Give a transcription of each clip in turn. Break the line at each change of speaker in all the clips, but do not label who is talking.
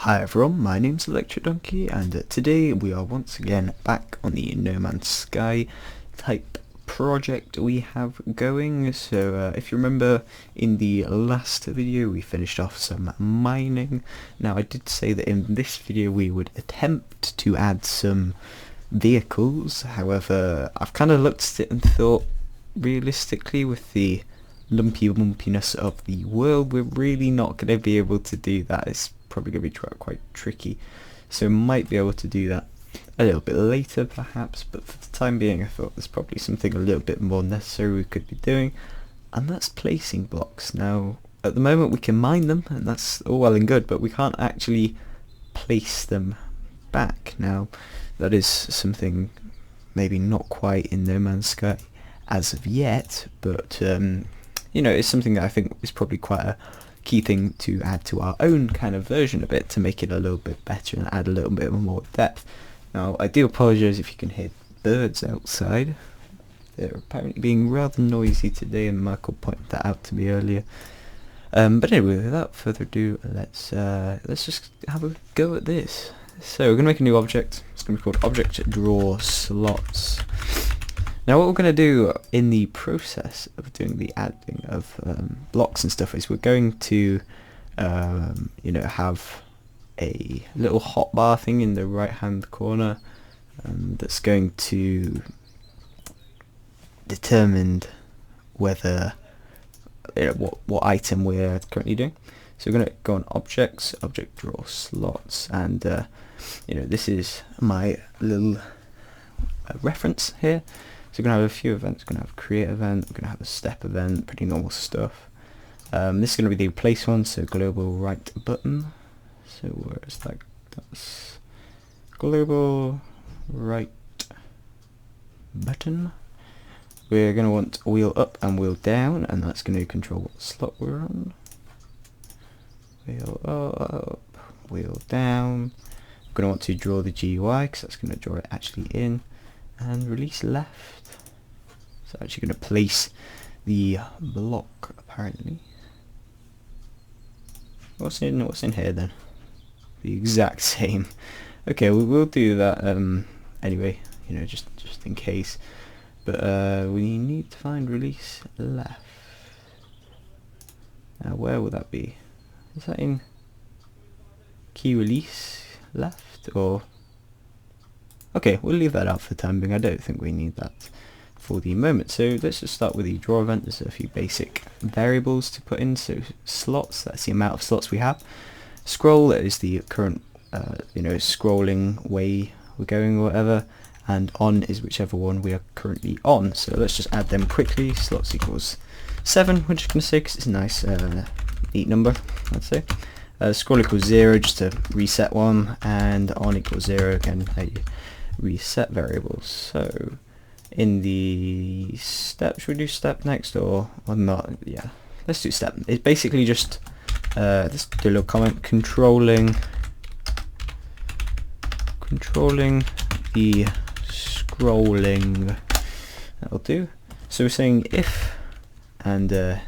Hi everyone, my name's Electric Donkey, and today we are once again back on the No Man's Sky type project we have going. So if you remember, in the last video we finished off some mining. Now I did say that in this video we would attempt to add some vehicles. However, I've kind of looked at it and thought, realistically, with the lumpiness of the world, we're really not going to be able to do that. It's probably going to be quite tricky, so might be able to do that a little bit later perhaps, but for the time being I thought there's probably something a little bit more necessary we could be doing, and that's placing blocks. Now at the moment we can mine them and that's all well and good, but we can't actually place them back. Now that is something maybe not quite in No Man's Sky as of yet, but you know, it's something that I think is probably quite a key thing to add to our own kind of version of it to make it a little bit better and add a little bit more depth. Now I do apologise if you can hear birds outside. They're apparently being rather noisy today, and Michael pointed that out to me earlier. But anyway, without further ado, let's just have a go at this. So we're going to make a new object. It's going to be called Object Draw Slots. Now what we're going to do in the process of doing the adding of blocks and stuff is we're going to you know, have a little hotbar thing in the right hand corner that's going to determine whether, you know, what item we're currently doing. So we're going to go on Objects, Object Draw Slots, and you know, this is my little reference here. So we're going to have a few events. We're going to have a create event, we're going to have a step event, pretty normal stuff. This is going to be the place one, so global right button. So where is that? That's global right button. We're going to want wheel up and wheel down, and that's going to control what slot we're on. Wheel up, wheel down. We're going to want to draw the GUI, because that's going to draw it actually in. And release left. So actually going to place the block apparently. What's in here then? The exact same. Okay, we will do that anyway, you know, just in case. But we need to find release left. Now where will that be? Is that in key release left, or? Okay, we'll leave that out for the time being. I don't think we need that for the moment. So let's just start with the draw event. There's a few basic variables to put in. So slots, that's the amount of slots we have. Scroll, that is the current you know, scrolling way we're going or whatever. And on is whichever one we are currently on. So let's just add them quickly. Slots equals 7, we're just going to say, because it's a nice neat number, I'd say. Scroll equals 0, just to reset one, and on equals 0 again, reset variables. So in the step, should we do step next or not? Yeah, let's do step. It's basically just let's do a little comment, controlling the scrolling. That'll do. So we're saying if, and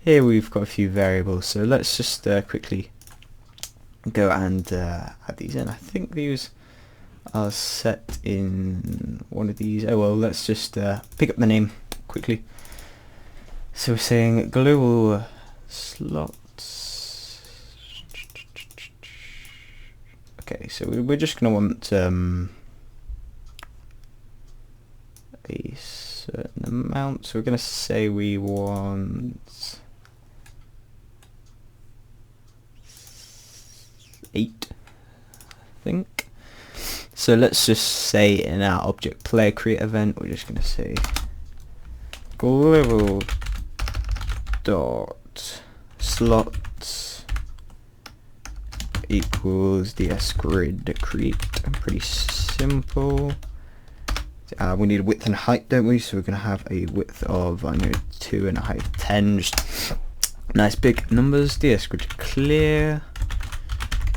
here we've got a few variables, so let's just quickly go and add these in. I think these are set in one of these. Oh well, let's just pick up the name quickly. So we're saying global slots. Okay, so we're just going to want a certain amount. So we're going to say we want 8, I think. So let's just say in our object player create event, we're just going to say global dot slots equals ds grid create. Pretty simple. We need a width and height, don't we? So we're going to have a width of 2 and a height of 10. Just nice big numbers. ds grid clear,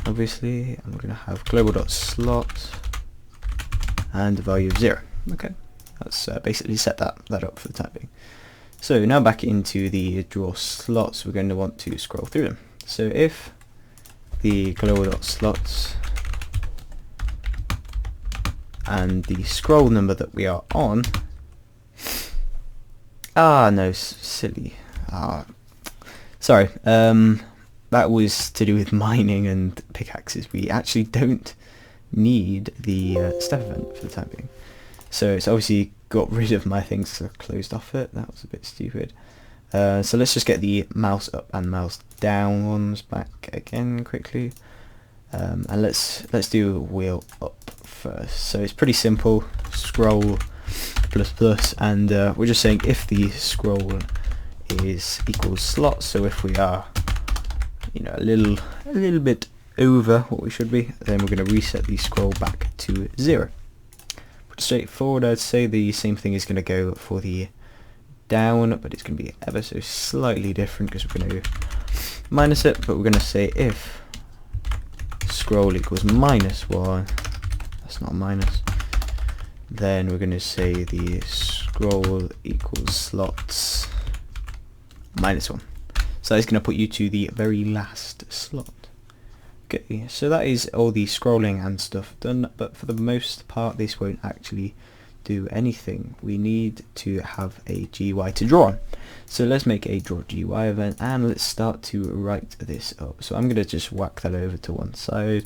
obviously, and we're going to have global dot slot and a value of 0. Okay, that's basically set that up for the time being. So now back into the draw slots, we're going to want to scroll through them. So if the global.slots and the scroll number that we are on. No, silly. Sorry. That was to do with mining and pickaxes. We actually don't need the step event for the time being. So it's obviously got rid of my things, so I closed off it. That was a bit stupid. So let's just get the mouse up and mouse down ones back again quickly. And let's do wheel up first. So it's pretty simple. Scroll ++, and we're just saying if the scroll is equals slot. So if we are, a little bit over what we should be, then we're going to reset the scroll back to 0. Pretty straightforward. I'd say the same thing is going to go for the down, but it's going to be ever so slightly different because we're going to minus it, but we're going to say if scroll equals -1, that's not a minus, then we're going to say the scroll equals slots -1. So that's going to put you to the very last slot. Okay, so that is all the scrolling and stuff done, but for the most part this won't actually do anything. We need to have a GUI to draw on. So let's make a draw GUI event and let's start to write this up. So I'm going to just whack that over to one side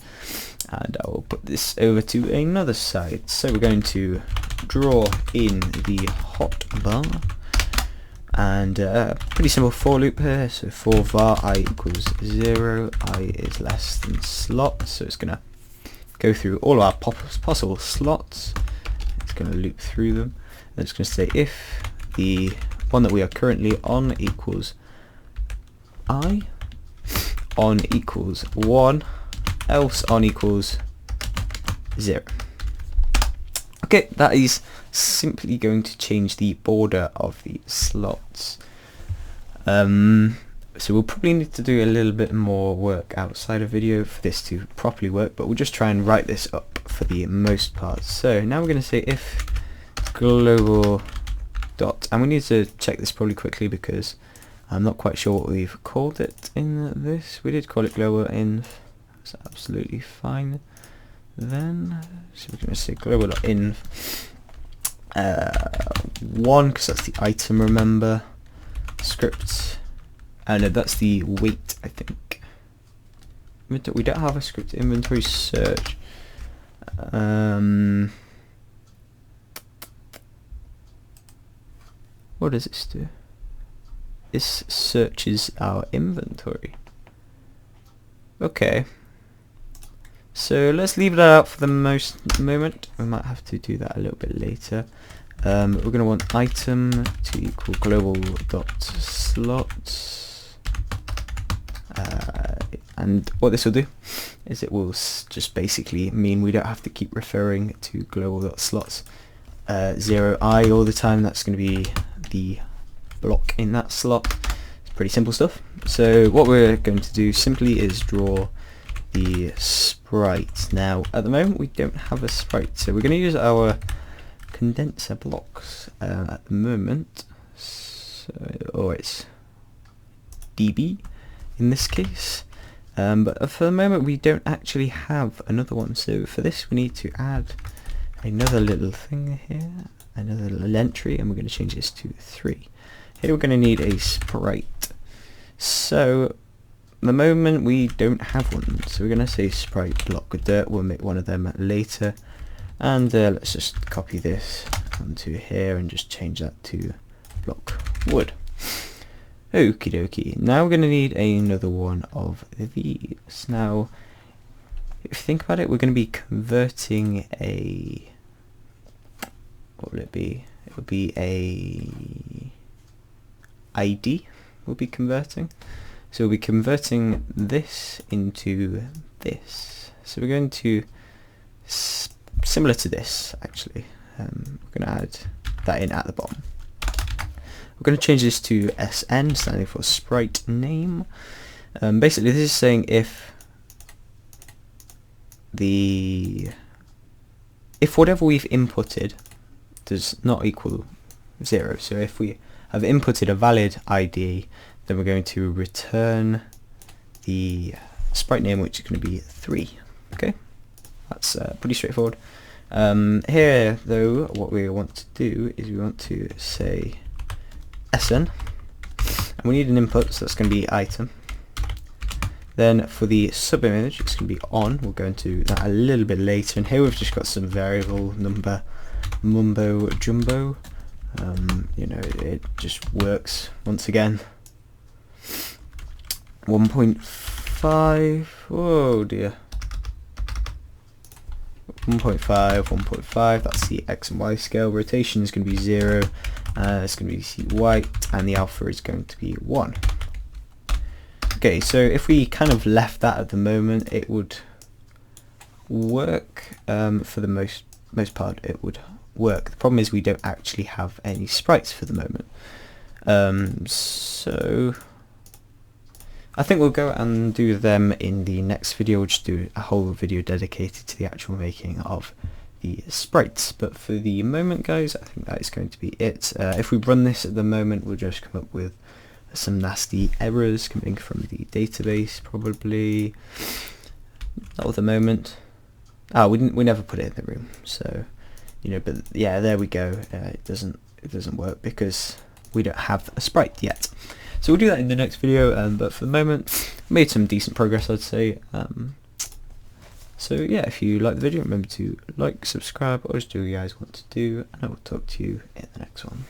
and I will put this over to another side. So we're going to draw in the hotbar, and pretty simple for loop here. So for var I equals 0, I is less than slot, so it's gonna go through all our possible slots. It's gonna loop through them, and it's gonna say if the one that we are currently on equals I, on equals 1, else on equals 0. Okay, that is simply going to change the border of the slots. So we'll probably need to do a little bit more work outside of video for this to properly work, but we'll just try and write this up for the most part. So now we're going to say if global dot, and we need to check this probably quickly because I'm not quite sure what we've called it in this. We did call it global inf, that's absolutely fine. Then so we're going to say global.inf 1 because that's the item, remember. Script, no, that's the weight, I think. We don't have a script. Inventory search. What does this do? This searches our inventory. Okay. So let's leave that out for the moment. We might have to do that a little bit later. We're going to want item to equal global.slots. And what this will do is it will just basically mean we don't have to keep referring to global.slots 0i all the time. That's going to be the block in that slot. It's pretty simple stuff. So what we're going to do simply is draw the sprite. Now at the moment we don't have a sprite, so we're going to use our condenser blocks at the moment. So, or it's db in this case, but for the moment we don't actually have another one. So for this we need to add another little thing here, another little entry, and we're going to change this to 3. Here we're going to need a sprite. So at the moment we don't have one, so we're going to say sprite block dirt. We'll make one of them later, and let's just copy this onto here and just change that to block wood. Okie dokie. Now we're going to need another one of these. Now if you think about it, we're going to be converting a, what will it be? It will be a ID we'll be converting. So we'll be converting this into this. So we're going to, similar to this actually, we're going to add that in at the bottom. We're going to change this to SN, standing for sprite name. Basically this is saying if whatever we've inputted does not equal 0. So if we have inputted a valid ID, then we're going to return the sprite name, which is going to be 3. Okay, that's pretty straightforward. Here though, what we want to do is we want to say SN, and we need an input, so that's going to be item. Then for the sub image, it's going to be on. We'll go into that a little bit later, and here we've just got some variable number mumbo jumbo. You know, it just works once again. 1.5, oh dear. 1.5, that's the X and Y scale. Rotation is going to be 0, it's going to be white, and the alpha is going to be 1. Okay, so if we kind of left that at the moment, it would work. For the most part, it would work. The problem is we don't actually have any sprites for the moment. So I think we'll go and do them in the next video. We'll just do a whole video dedicated to the actual making of the sprites. But for the moment, guys, I think that is going to be it. If we run this at the moment, we'll just come up with some nasty errors coming from the database, probably. Not at the moment. We never put it in the room, so you know. But yeah, there we go. It doesn't work because we don't have a sprite yet. So we'll do that in the next video. But for the moment, made some decent progress, I'd say. So yeah, if you like the video, remember to like, subscribe, or just do what you guys want to do, and I will talk to you in the next one.